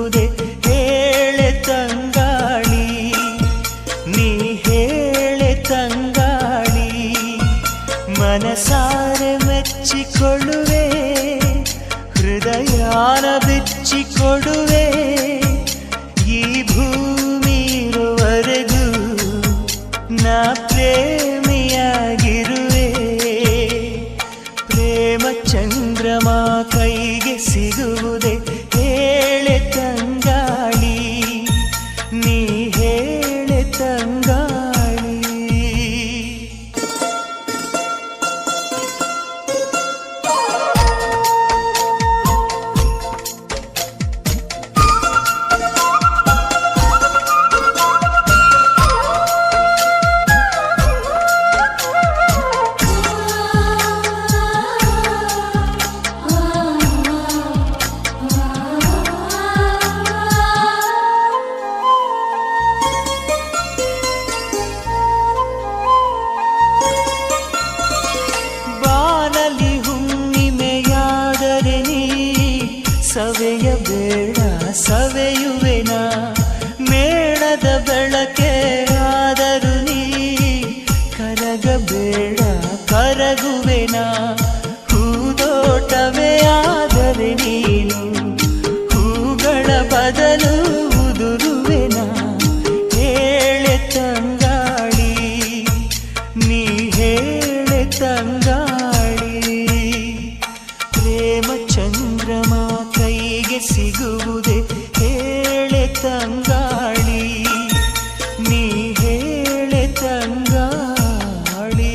ಸಿಗುವುದೇ ಹೇಳೆ ತಂಗಾಳಿ, ನೀ ಹೇಳೆ ತಂಗಾಳಿ. ಮನಸಾರೆ ಮೆಚ್ಚಿಕೊಳ್ಳುವೆ, ಹೃದಯಾನ ಬಿಚ್ಚಿಕೊಡುವೆ. ಈ ಭೂಮಿ ಇರುವರೆಗೂ ನಾ ಪ್ರೇಮಿಯಾಗಿರುವೆ. ಪ್ರೇಮ ಚಂದ್ರಮ ಕೈಗೆ ಸಿಗುವುದೇ ಹೇಳೆ ತಂಗಾಳಿ, ನೀ ಹೇಳೆ ತಂಗಾಳಿ. ಸವೆಯಬೇಡ ಸವೆಯುವೆನ, ಮೇಣದ ಬೆಳಕೆ ಆದರೂ ನೀ ಕರಗಬೇಡ ಕರಗುವೆನ. ಹೂದೋಟವೇ ಆದರೆ ನೀನು ಹೂಗಳ ಬದಲು ಉದುರುವೆನ. ಹೇಳೆ ತಂಗಾಳಿ, ನೀ ಹೇಳೆ ತಂಗಾಳಿ. ಪ್ರೇಮ ಚಂದ್ರಮ ಕೈಗೆ ಸಿಗುವುದೇ ಹೇಳೆ ತಂಗಾಳಿ, ನೀ ಹೇಳೆ ತಂಗಾಳಿ.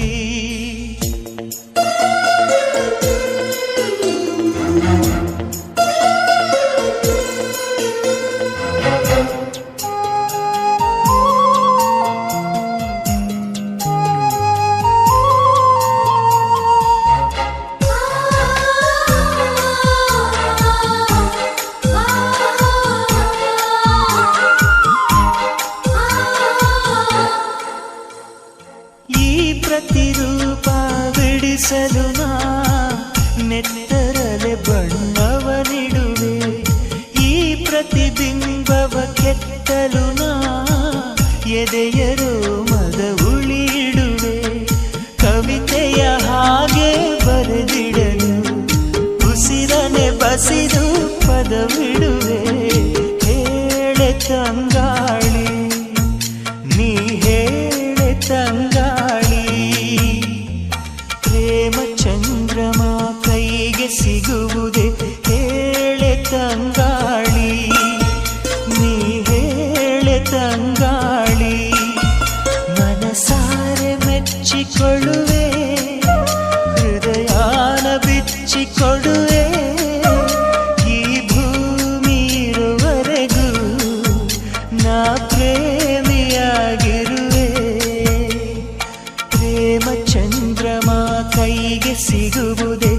ಪ್ರತಿರೂಪ ಬಿಡಿಸಲು ನಾ ನೆತ್ತರಲೆ ಬಣ್ಣವನಿಡುವೆ. ಈ ಪ್ರತಿಬಿಂಬವ ಕೆತ್ತಲು ನಾ ಎದೆಯರು ಮದ ಉಳಿಡುವೆ. ಕವಿತೆಯ ಹಾಗೆ ಬರೆದಿಡಲು ಉಸಿರನೆ ಬಸಿದು ಪದವಿಡುವೆ. ಹೇಳೆ ತಂಗಾಳಿ, ನೀ ಹೇಳೆ ತಂಗಾಳಿ. ಪ್ರೇಮ ಚಂದ್ರಮ ಕೈಗೆ ಸಿಗುವುದೇ ಹೇಳೆ ತಂಗಾಳಿ, ನೀ ಹೇಳೆ ತಂಗಾಳಿ. ಮನಸಾರೆ ಮೆಚ್ಚಿಕೊಳ್ಳುವೆ, ಹೃದಯಾನ ಬಿಚ್ಚಿಕೊಡುವೆ. ಈ ಭೂಮಿ ಇರುವರೆಗೂ ನಾ ಪ್ರೇಮಿಯಾಗಿರುವೆ. ಪ್ರೇಮ ಚಂದ್ರಮ ಕೈಗೆ ಸಿಗುವುದೇ